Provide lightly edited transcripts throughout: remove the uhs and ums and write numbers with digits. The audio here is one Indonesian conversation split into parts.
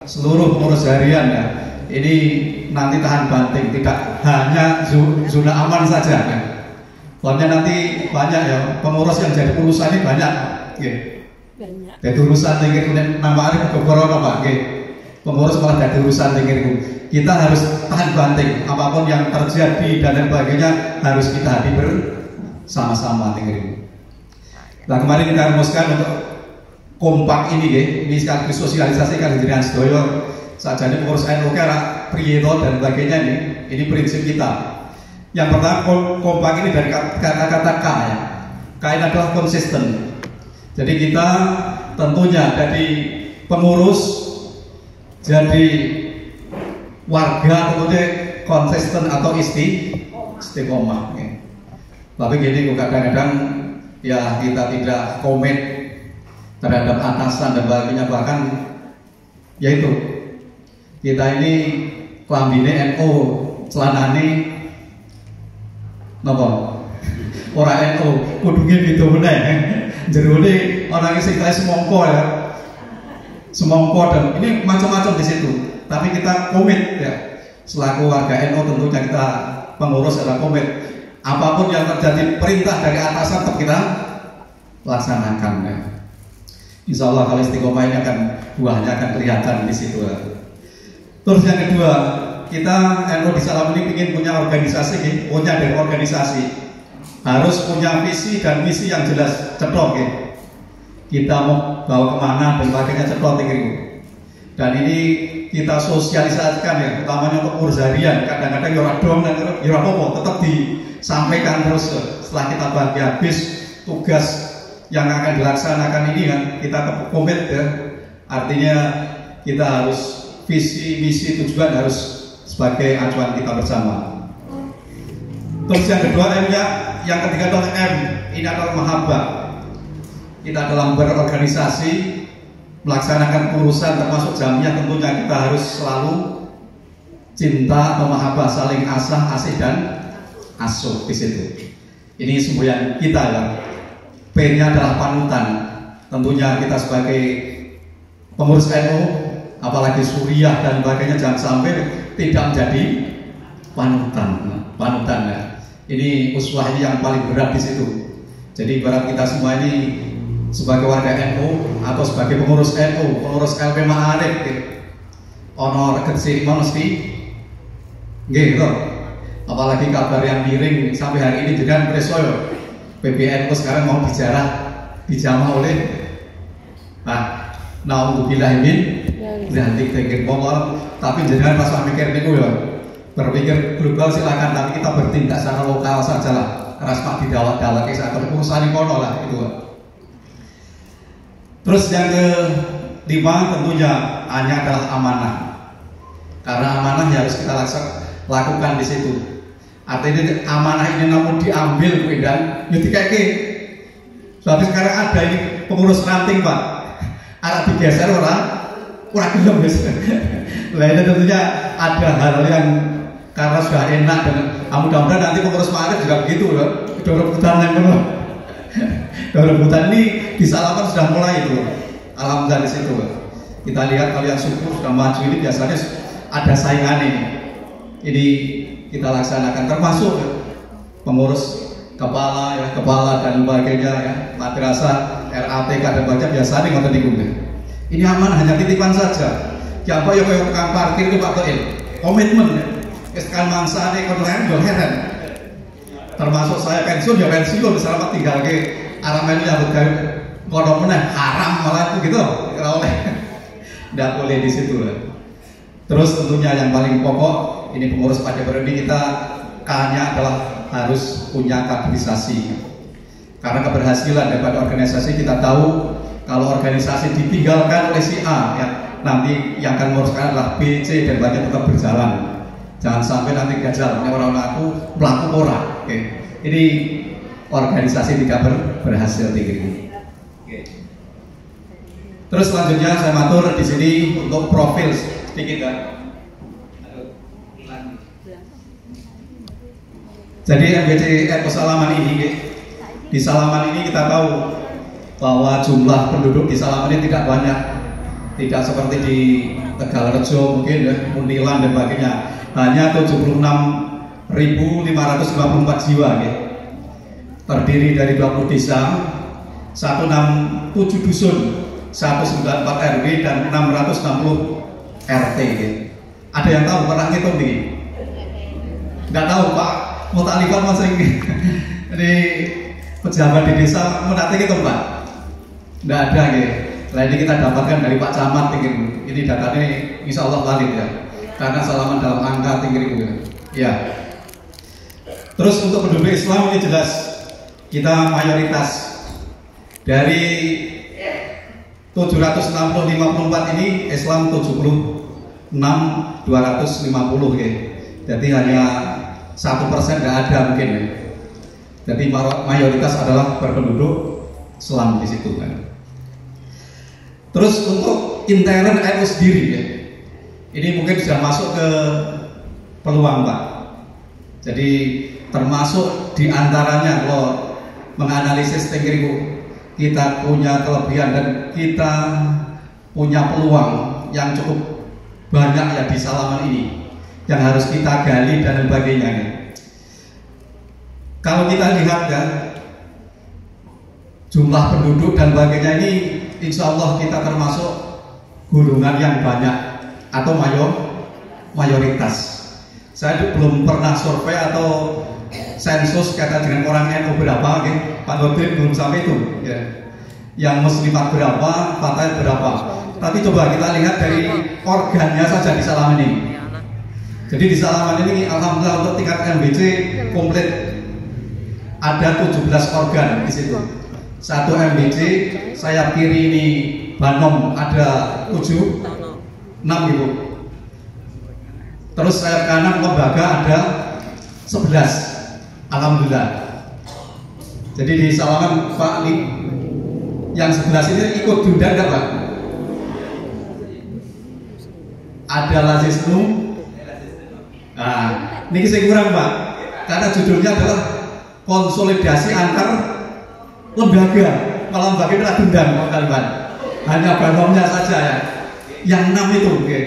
seluruh pengurus harian ya. Ini nanti tahan banting, tidak hanya zona aman saja ya. Soalnya nanti banyak ya pengurus yang jadi urusan ini banyak. Okay. Jadi urusan tinggi nama Arif ke corona Pak. Okay. Pengurus malah jadi urusan tinggi. Kita harus tahan banting, apapun yang terjadi dan sebagainya harus kita hadapi bersama-sama tinggi. Nah kemarin kita rumuskan untuk kompak ini ya, ini sekaligus sosialisasi kan jenengan sedoyo sajane pengurus NU kira priyeto dan sebagainya ini prinsip kita. Yang pertama kompak ini dari kata-kata K ya. K ini adalah konsisten. Jadi kita tentunya dari pengurus jadi warga tentunya konsisten atau istiqomah. Ya. Tapi gini kadang-kadang ya kita tidak komit terhadap atasan dan sebagainya, bahkan yaitu kita ini klambine NU celanane napa ora NU kudunge beda meneh jerone orang sing kaya semongko ya semongko dan ini macam-macam di situ, tapi kita komit ya selaku warga NU tentunya kita pengurus adalah komit apapun yang terjadi perintah dari atasan tetap kita laksanakan ya. Insya Allah kalau istiqomah ini akan buahnya akan kelihatan di situ. Terus yang kedua, kita NU di Salam ini ingin punya organisasi, punya dari organisasi harus punya visi dan misi yang jelas, cetok. Kita mau bawa kemana dan sebagainya cetok. Dan ini kita sosialisasikan ya, utamanya untuk pengurus harian. Kadang-kadang yora dong dan yora popo tetap disampaikan terus setelah kita bagi habis tugas yang akan dilaksanakan ini kan kita komit ya, artinya kita harus visi misi tujuan harus sebagai acuan kita bersama. Terus yang kedua M nya, yang ketiga adalah M, ini adalah mahabbah. Kita dalam berorganisasi melaksanakan urusan termasuk jamnya tentunya kita harus selalu cinta atau mahabbah, saling asih dan asuh di situ. Ini semboyan kita ya. P-nya adalah panutan. Tentunya kita sebagai pengurus NU, apalagi Suriah dan sebagainya jangan sampai tidak menjadi panutan ya. Ini uswah ini yang paling berat di situ. Jadi ibarat kita semua ini sebagai warga NU atau sebagai pengurus NU, pengurus LP Ma'arif, ono reget mesti gitu. Apalagi kabar yang miring sampai hari ini dengan presoyo. PBNU sekarang mau dijamah oleh naudzubillah min dzalik tengger ngomong, tapi jangan pas mikir niku ya. Berpikir global silakan, tapi kita bertindak secara lokal saja lah. Rasmak didawat-dawat ke saat urusan kono lah itu. Terus yang kelima tentunya hanya adalah amanah. Karena amanah harus kita lakukan di situ. Artinya amanah ini namun diambil dan nyutikake. Tapi sekarang ada ini pengurus ranting Pak, anak digeser orang gelem guys. Lainnya tentunya ada hal yang karena sudah enak dan mudah-mudahan nanti pengurus Ma'arif juga begitu loh. Rebutan yang dulu. Rebutan ini di Salaman sudah mulai itu. Alhamdulillah di situ. Kita lihat kalau yang suku sudah maju ini biasanya ada saingan ini. Ini kita laksanakan termasuk pengurus kepala dan sebagainya ya, madrasah, RATK dan banyak biasanya ngoten niku. Ini aman hanya titipan saja. Ya apa ya koyo tukang parkir itu Pak Toil. Komitmen ya. Wis kan mangsane kon yo heran. Termasuk saya pensiun ya pensiun selama tinggal ke aramen yang gawe kono meneh haram malah itu gitu. Ora oleh. Ndak boleh di situ. Terus tentunya yang paling pokok ini pengurus pada periode kita K-nya adalah harus punya kaderisasi. Karena keberhasilan daripada organisasi kita tahu kalau organisasi ditinggalkan oleh si A ya, nanti yang akan menguruskan adalah B, C dan banyak tetap berjalan. Jangan sampai nanti gagal orang aku pelaku ora. Oke. Ini organisasi tidak berhasil tinggi. Oke. Terus selanjutnya saya matur di sini untuk profil sedikit kan. Jadi MBC Salaman ini, di Salaman ini kita tahu bahwa jumlah penduduk di Salaman ini tidak banyak. tidak seperti di Tegalrejo mungkin ya, Muntilan dan sebagainya. Hanya 76.554 jiwa ya. Terdiri dari 20 desa, 167 dusun, 194 RW dan 660 RT ya. Ada yang tahu pernah ngitung nih? Nggak tahu Pak, mau talifan mas ini. Jadi pejabat di desa mau nanti ngitung Pak? Nggak ada ya. Nah ini kita dapatkan dari Pak Camat tinggi. Ini datanya insya Allah valid ya. Karena salaman dalam angka tinggi ya. Terus untuk penduduk Islam ini jelas kita mayoritas dari 754 ini Islam 76.250 ya. Jadi hanya 1% nggak ada mungkin ya. Jadi mayoritas adalah berpenduduk Islam di situ kan. Terus untuk intern NU sendiri ya, ini mungkin sudah masuk ke peluang Pak. Jadi termasuk diantaranya kalau menganalisis tinggi kita punya kelebihan dan kita punya peluang yang cukup banyak ya di Salaman ini yang harus kita gali dan sebagainya. Kalau kita lihat kan jumlah penduduk dan sebagainya ini insya Allah kita termasuk golongan yang banyak atau mayoritas. Saya belum pernah survei atau sensus kata dengan orang NU berapa, okay? Pak Nurdin belum sampai itu. Ya. Yang muslimat berapa, Fatah berapa. Tapi coba kita lihat dari organnya saja di Salaman ini. Jadi di Salaman ini alhamdulillah untuk tingkat MBC komplit ada 17 organ di situ. Satu MBC, sayap kiri ini Banom ada 7, 6 Ibu. Terus sayap kanan lembaga ada 11. Alhamdulillah. Jadi di Salaman Pak Lim yang 11 ini ikut diundang enggak Pak? Ada Lazisnu. Nah, ini saya kurang Pak. Karena judulnya adalah konsolidasi antar lembaga, malah lembaga itu diundang teman-teman. Hanya banomnya saja ya. Yang 6 itu, oke.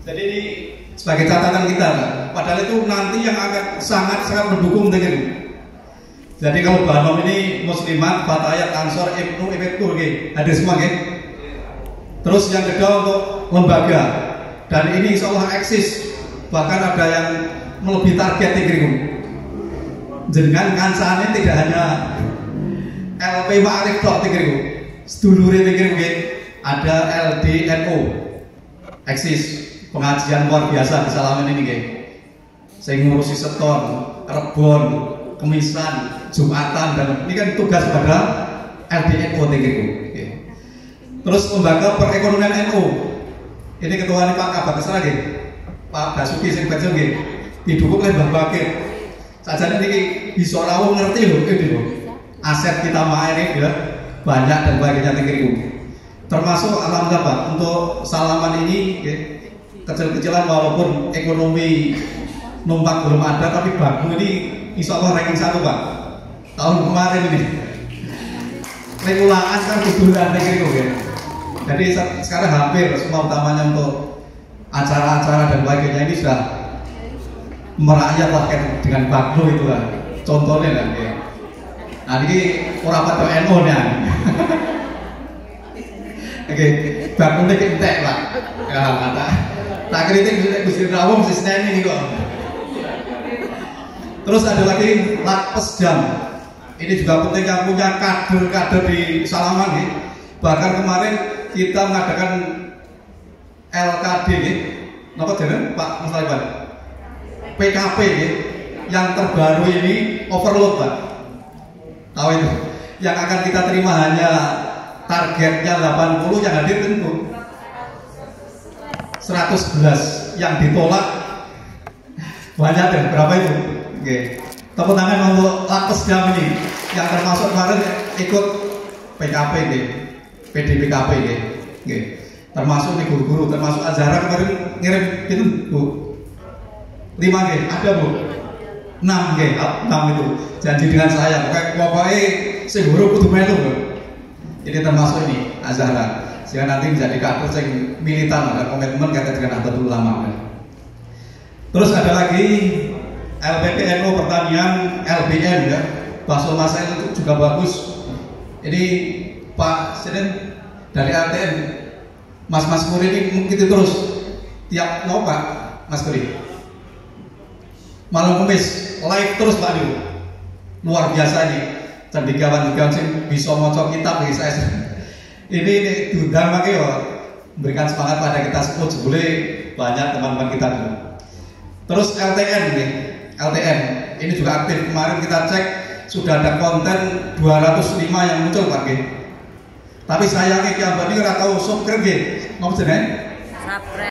Jadi ini sebagai catatan kita, padahal itu nanti yang akan sangat mendukung dengan. Jadi kalau banom ini muslimat, fatayat, ansor, ibnu, ibnu, ada semua, Terus yang kedua untuk lembaga, dan ini insya Allah eksis, bahkan ada yang melebihi target Jenengan kancane tidak hanya LP Ma'arif tok sedulure ada LDNO eksis, pengajian luar biasa di Salaman ini saya ngurusi seton, rebon, kemisan, jumatan dan ini kan tugas pada LDNO Terus lembaga perekonomian NU ini ketuanya Pak Kabak Kesra Pak Basuki sing baca didukung oleh Mbah Bakir. Saja ini bisa rawuh ngerti loh, aset kita Ma'arif ya banyak dan sebagainya termasuk alhamdulillah Pak untuk Salaman ini kecil-kecilan walaupun ekonomi numpak belum ada tapi Bagu ini insya Allah ranking 1 Pak tahun kemarin ini regulaan kan kebetulan jadi sekarang hampir semua utamanya untuk acara-acara dan sebagainya ini sudah merakyat lah dengan Baglo itu lah contohnya kan nah ini orang pada NU nya oke Baglo ini kentek Pak ya kata tak kritik Gusti Rawong sistem ini kok terus ada lagi Lakpes Jam ini juga penting yang punya kader-kader di Salaman bahkan kemarin kita mengadakan LKD apa jalan Pak Musliman PKP yang terbaru ini overload Pak tahu itu yang akan kita terima hanya targetnya 80 yang hadir tentu 111 yang ditolak banyak dan berapa itu tepuk tangan untuk Lakpes Jam ini yang termasuk kemarin ikut PKP PDPKP termasuk nih guru-guru termasuk Azhara kemarin ngirim itu Bu 5 ada Bu 6 itu janji dengan saya pokoknya si huruf kudu melu ini termasuk ini Azhara, sehingga nanti menjadi kader yang militan dan komitmen kata dengan Nahdlatul Ulama. Terus ada lagi LPPNU Pertanian, LBN ya, Bakso Masail itu juga bagus. Ini Pak Seden dari LTN, Mas Kuri ini mengikuti terus tiap Pak Mas Kuri. Malam Kemis live terus Pak Dio, luar biasa ini. Cendekiawan sing bisa maca kitab bagi saya. Ini diundang makanya memberikan semangat pada kita semua, boleh banyak teman-teman kita dulu. Terus LTN nih, LTN ini juga aktif. Kemarin kita cek sudah ada konten 205 yang muncul Pak. Tapi sayangnya kiamban ini nggak tahu subscribe, ngomong jeneng.